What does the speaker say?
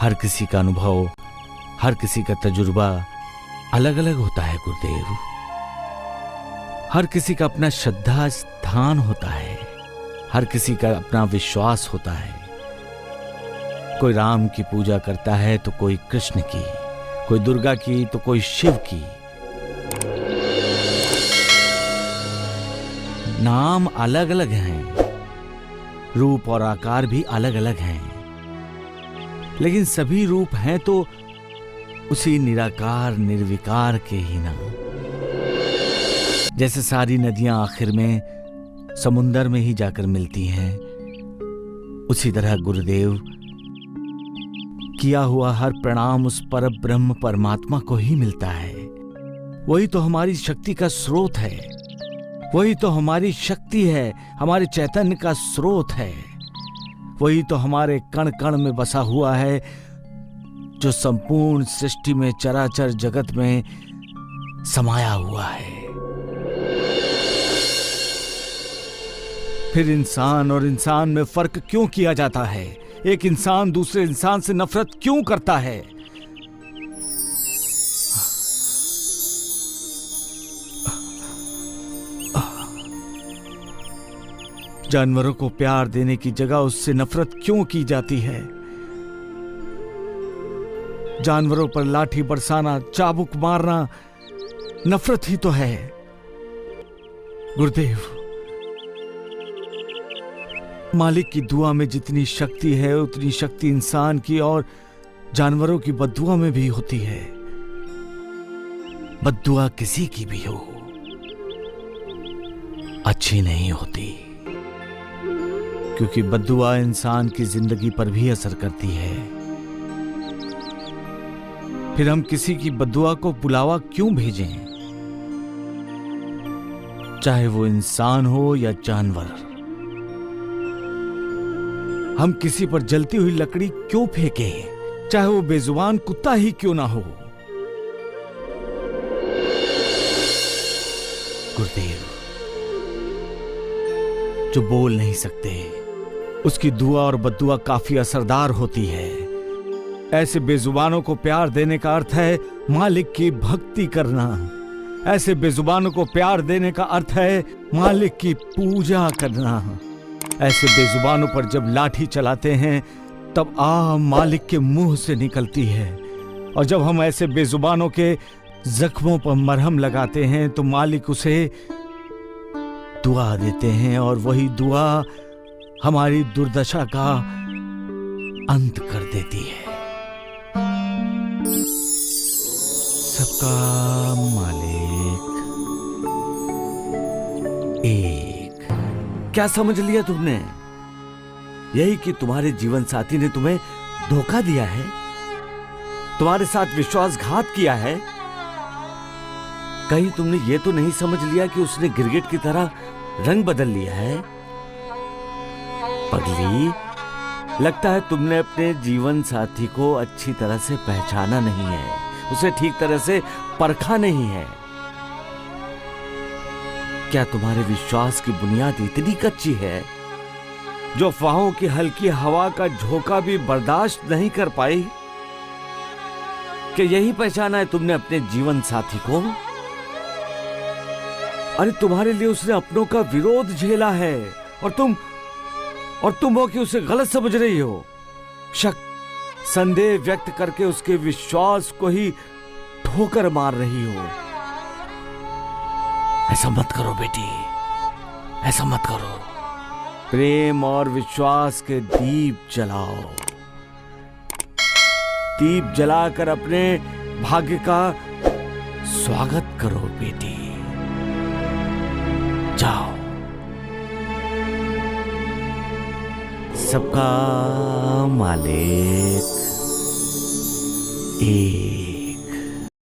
हर किसी का अनुभव, हर किसी का तजुर्बा अलग अलग होता है गुरुदेव। हर किसी का अपना श्रद्धा स्थान होता है, हर किसी का अपना विश्वास होता है। कोई राम की पूजा करता है तो कोई कृष्ण की, कोई दुर्गा की तो कोई शिव की। नाम अलग अलग हैं, रूप और आकार भी अलग अलग हैं, लेकिन सभी रूप हैं तो उसी निराकार निर्विकार के ही ना। जैसे सारी नदियां आखिर में समुंदर में ही जाकर मिलती हैं, उसी तरह गुरुदेव किया हुआ हर प्रणाम उस परम ब्रह्म परमात्मा को ही मिलता है। वही तो हमारी शक्ति का स्रोत है, वही तो हमारी शक्ति है, हमारे चैतन्य का स्रोत है। वही तो हमारे कण कण में बसा हुआ है, जो संपूर्ण सृष्टि में चराचर जगत में समाया हुआ है। फिर इंसान और इंसान में फर्क क्यों किया जाता है? एक इंसान दूसरे इंसान से नफरत क्यों करता है? जानवरों को प्यार देने की जगह उससे नफरत क्यों की जाती है? जानवरों पर लाठी बरसाना, चाबुक मारना नफरत ही तो है। गुरुदेव, मालिक की दुआ में जितनी शक्ति है उतनी शक्ति इंसान की और जानवरों की बद्दुआ में भी होती है। बद्दुआ किसी की भी हो अच्छी नहीं होती, क्योंकि बद्दुआ इंसान की जिंदगी पर भी असर करती है। फिर हम किसी की बद्दुआ को बुलावा क्यों भेजें? चाहे वो इंसान हो या जानवर। हम किसी पर जलती हुई लकड़ी क्यों फेंकें, चाहे वो बेजुबान कुत्ता ही क्यों ना हो। गुरुदेव, जो बोल नहीं सकते उसकी दुआ और बद्दुआ काफी असरदार होती है। ऐसे बेजुबानों को प्यार देने का अर्थ है मालिक की भक्ति करना। ऐसे बेजुबानों को प्यार देने का अर्थ है मालिक की पूजा करना। ऐसे बेजुबानों पर जब लाठी चलाते हैं तब आह मालिक के मुंह से निकलती है, और जब हम ऐसे बेजुबानों के जख्मों पर मरहम लगाते हैं तो मालिक उसे दुआ देते हैं, और वही दुआ हमारी दुर्दशा का अंत कर देती है। सबका मालिक एक। क्या समझ लिया तुमने? यही कि तुम्हारे जीवन साथी ने तुम्हें धोखा दिया है, तुम्हारे साथ विश्वासघात किया है। कहीं तुमने ये तो नहीं समझ लिया कि उसने गिरगिट की तरह रंग बदल लिया है? पगली, लगता है तुमने अपने जीवन साथी को अच्छी तरह से पहचाना नहीं है, उसे ठीक तरह से परखा नहीं है। क्या तुम्हारे विश्वास की बुनियाद इतनी कच्ची है जो अफवाहों की हल्की हवा का झोंका भी बर्दाश्त नहीं कर पाई? कि यही पहचाना है तुमने अपने जीवन साथी को? अरे तुम्हारे लिए उसने अपनों का विरोध झेला है, और तुम हो कि उसे गलत समझ रही हो। शक, संदेह व्यक्त करके उसके विश्वास को ही ठोकर मार रही हो। ऐसा मत करो बेटी, ऐसा मत करो। प्रेम और विश्वास के दीप जलाओ। दीप जलाकर अपने भाग्य का स्वागत करो बेटी। जाओ। सबका मालिक एक।